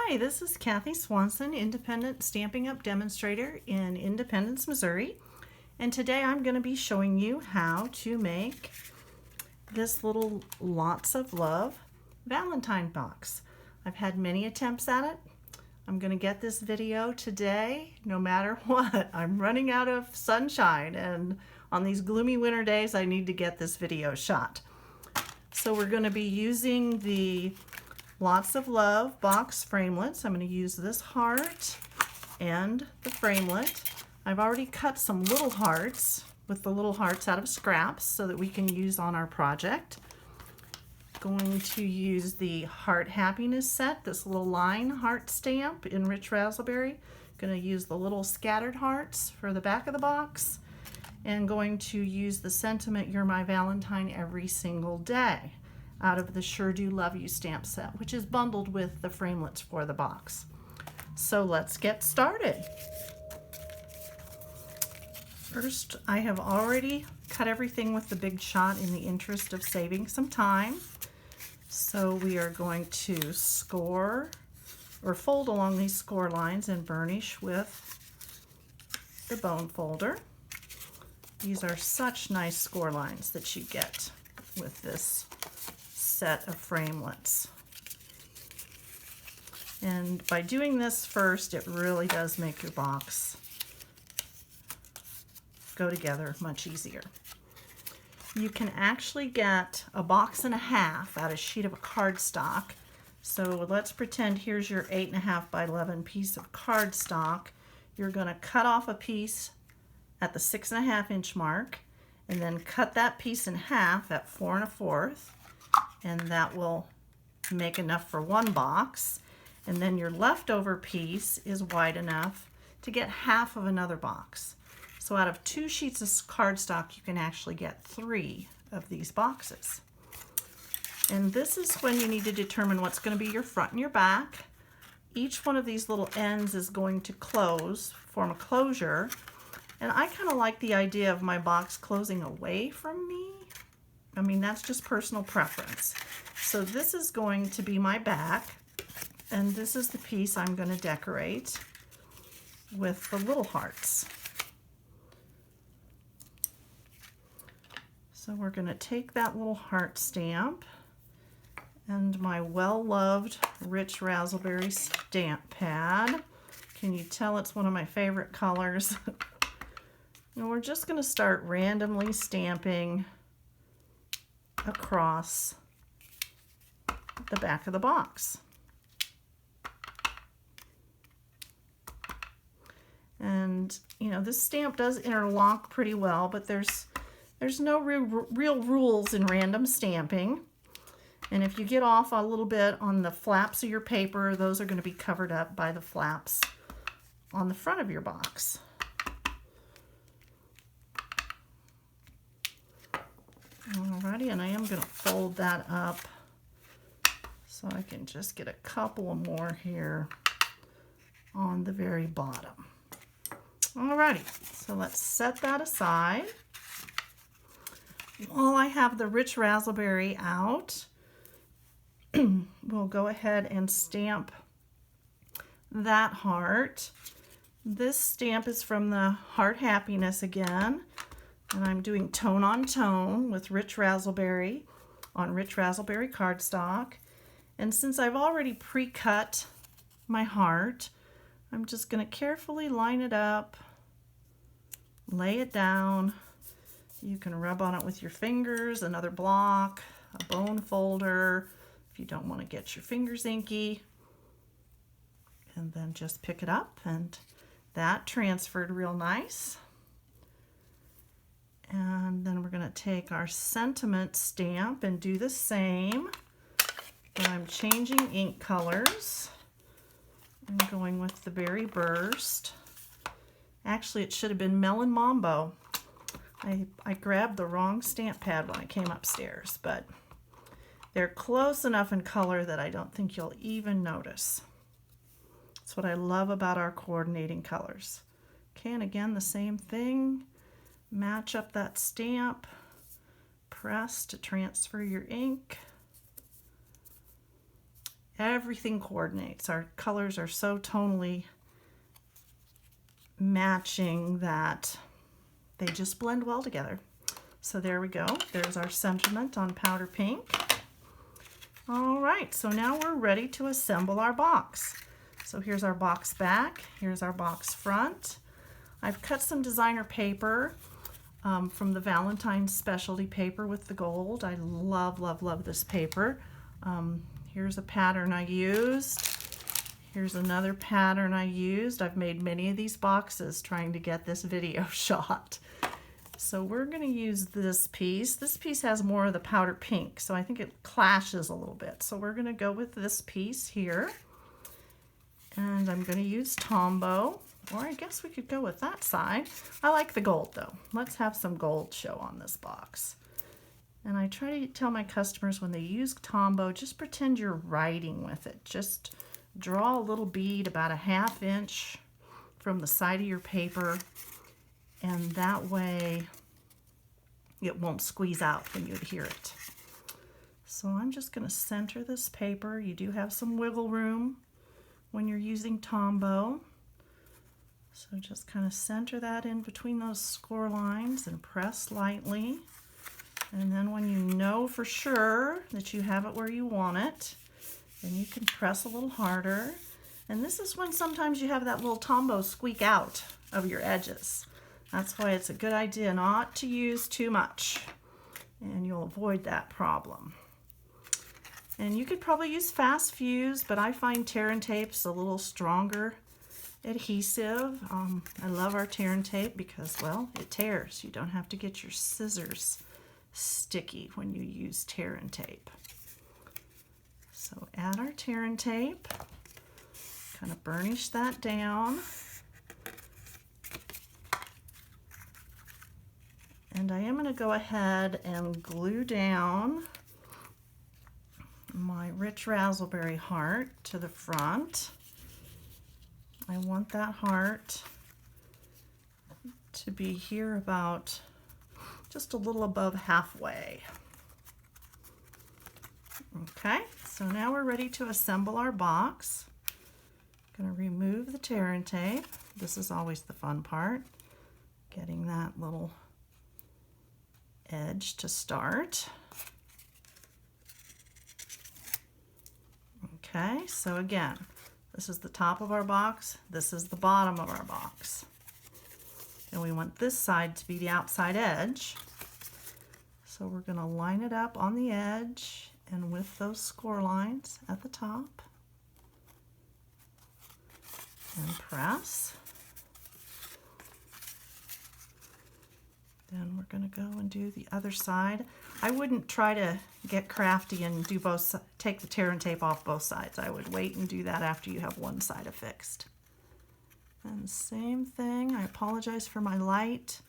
Hi, this is Kathy Swanson, Independent Stampin' Up! Demonstrator in Independence, Missouri. And today I'm going to be showing you how to make this little Lots of Love Valentine box. I've had many attempts at it. I'm going to get this video today no matter what. I'm running out of sunshine, and on these gloomy winter days I need to get this video shot. So we're going to be using the Lots of Love box framelits. I'm going to use this heart and the framelit. I've already cut some little hearts with the little hearts out of scraps so that we can use on our project. Going to use the Heart Happiness set, this little line heart stamp in Rich Razzleberry. Going to use the little scattered hearts for the back of the box, and going to use the sentiment You're My Valentine Every Single Day out of the Sure Do Love You stamp set, which is bundled with the framelits for the box. So let's get started. First, I have already cut everything with the Big Shot in the interest of saving some time. So we are going to score or fold along these score lines and burnish with the bone folder. These are such nice score lines that you get with this set of framelits. And by doing this first, it really does make your box go together much easier. You can actually get a box and a half out of a sheet of cardstock. So let's pretend here's your 8.5 by 11 piece of cardstock. You're going to cut off a piece at the 6.5 inch mark, and then cut that piece in half at 4 1/4, and that will make enough for one box. And then your leftover piece is wide enough to get half of another box. So out of 2 sheets of cardstock, you can actually get 3 of these boxes. And this is when you need to determine what's going to be your front and your back. Each one of these little ends is going to close, form a closure. And I kind of like the idea of my box closing away from me. I mean, that's just personal preference. So this is going to be my back, and this is the piece I'm going to decorate with the little hearts. So we're going to take that little heart stamp and my well-loved Rich Razzleberry stamp pad. Can you tell it's one of my favorite colors? And we're just going to start randomly stamping across the back of the box. And you know, this stamp does interlock pretty well, but there's no real rules in random stamping. And if you get off a little bit on the flaps of your paper, those are going to be covered up by the flaps on the front of your box. Alrighty, and I am going to fold that up so I can just get a couple more here on the very bottom. Alrighty, so let's set that aside. While I have the Rich Razzleberry out, we'll go ahead and stamp that heart. This stamp is from the Heart Happiness again. And I'm doing tone on tone with Rich Razzleberry on Rich Razzleberry cardstock. And since I've already pre-cut my heart, I'm just going to carefully line it up, lay it down. You can rub on it with your fingers, another block, a bone folder, if you don't want to get your fingers inky. And then just pick it up, and that transferred real nice. And then we're going to take our sentiment stamp and do the same, but I'm changing ink colors. I'm going with the Berry Burst. Actually, it should have been Melon Mambo. I grabbed the wrong stamp pad when I came upstairs, but they're close enough in color that I don't think you'll even notice. That's what I love about our coordinating colors. Okay, and again, the same thing. Match up that stamp, press to transfer your ink, everything coordinates. Our colors are so tonally matching that they just blend well together. So there we go. There's our sentiment on powder pink. All right, so now we're ready to assemble our box. So here's our box back, here's our box front. I've cut some designer paper from the Valentine's specialty paper with the gold. I love, love, love this paper. Here's a pattern I used. Here's another pattern I used. I've made many of these boxes trying to get this video shot. So we're going to use this piece. This piece has more of the powder pink, so I think it clashes a little bit. So we're going to go with this piece here. And I'm going to use Tombow, or I guess we could go with that side. I like the gold though. Let's have some gold show on this box. And I try to tell my customers when they use Tombow, just pretend you're writing with it. Just draw a little bead about a 1/2 inch from the side of your paper, and that way it won't squeeze out when you adhere it. So I'm just going to center this paper. You do have some wiggle room when you're using Tombow. So just kind of center that in between those score lines and press lightly. And then when you know for sure that you have it where you want it, then you can press a little harder. And this is when sometimes you have that little Tombow squeak out of your edges. That's why it's a good idea not to use too much, and you'll avoid that problem. And you could probably use Fast Fuse, but I find Tear and Tape's a little stronger adhesive. I love our Tear and Tape because, well, it tears. You don't have to get your scissors sticky when you use Tear and Tape. So add our Tear and Tape, kind of burnish that down. And I am going to go ahead and glue down my Rich Razzleberry heart to the front. I want that heart to be here about just a little above halfway. Okay, so now we're ready to assemble our box. I'm going to remove the Tear and Tape. This is always the fun part, getting that little edge to start. Okay, so again, this is the top of our box, this is the bottom of our box. And we want this side to be the outside edge. So we're going to line it up on the edge and with those score lines at the top. And press. Then we're going to go and do the other side. I wouldn't try to get crafty and do both, take the Tear and Tape off both sides. I would wait and do that after you have one side affixed. And same thing, I apologize for my light.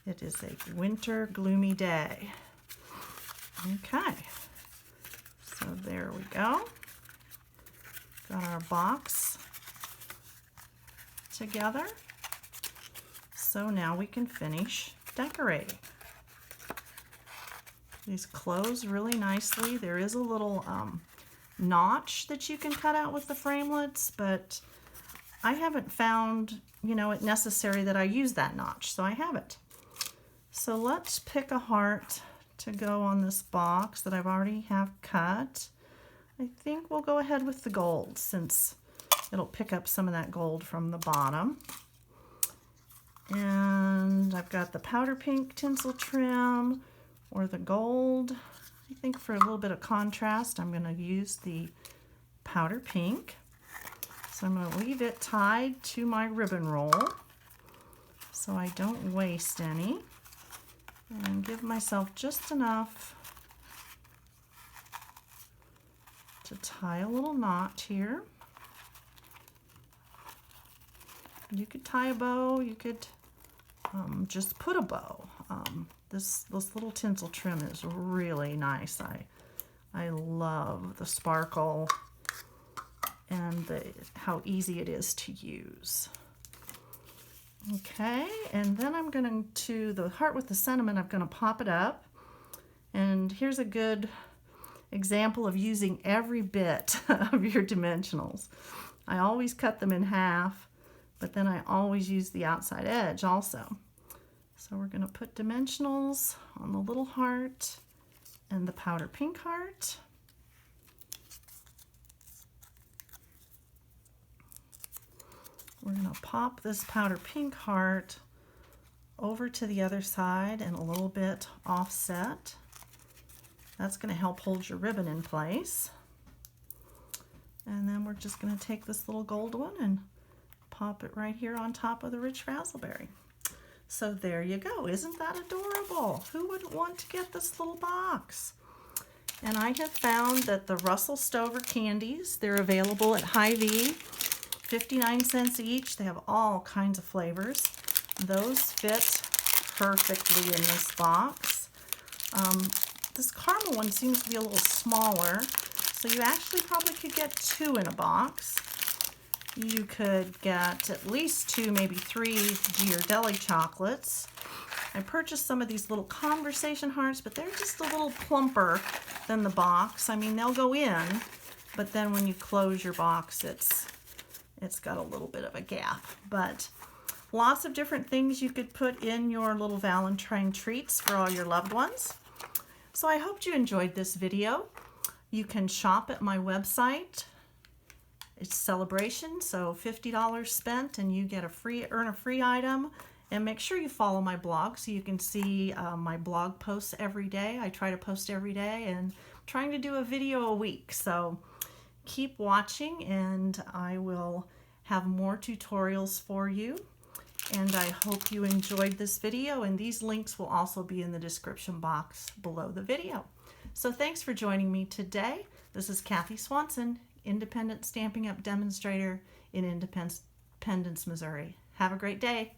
It is a winter gloomy day. Okay, so there we go. Got our box together. So now we can finish decorating. These close really nicely. There is a little notch that you can cut out with the framelits, but I haven't found, it necessary that I use that notch, so I haven't. So let's pick a heart to go on this box that I've already have cut. I think we'll go ahead with the gold since it'll pick up some of that gold from the bottom. And I've got the powder pink tinsel trim or the gold. I think for a little bit of contrast, I'm going to use the powder pink. So I'm going to leave it tied to my ribbon roll so I don't waste any. And give myself just enough to tie a little knot here. You could tie a bow, you could just put a bow. This little tinsel trim is really nice. I love the sparkle and how easy it is to use. Okay, and then I'm going to the heart with the sentiment, I'm going to pop it up. And here's a good example of using every bit of your dimensionals. I always cut them in half, but then I always use the outside edge also. So we're going to put dimensionals on the little heart and the powder pink heart. We're going to pop this powder pink heart over to the other side and a little bit offset. That's going to help hold your ribbon in place. And then we're just going to take this little gold one and pop it right here on top of the rich razzleberry. So there you go. Isn't that adorable? Who wouldn't want to get this little box? And I have found that the Russell Stover candies, they're available at Hy-Vee, 59 cents each. They have all kinds of flavors. Those fit perfectly in this box. This caramel one seems to be a little smaller, so you actually probably could get 2 in a box. You could get at least 2, maybe 3 Ghirardelli chocolates. I purchased some of these little conversation hearts, but they're just a little plumper than the box. I mean, they'll go in, but then when you close your box, it's got a little bit of a gap. But lots of different things you could put in your little Valentine treats for all your loved ones. So I hope you enjoyed this video. You can shop at my website. It's Celebration, so $50 spent and you get earn a free item. And make sure you follow my blog so you can see my blog posts every day. I try to post every day and I'm trying to do a video a week. So keep watching and I will have more tutorials for you. And I hope you enjoyed this video, and these links will also be in the description box below the video. So thanks for joining me today. This is Kathy Swanson, Independent Stampin' Up! Demonstrator in Independence, Missouri. Have a great day.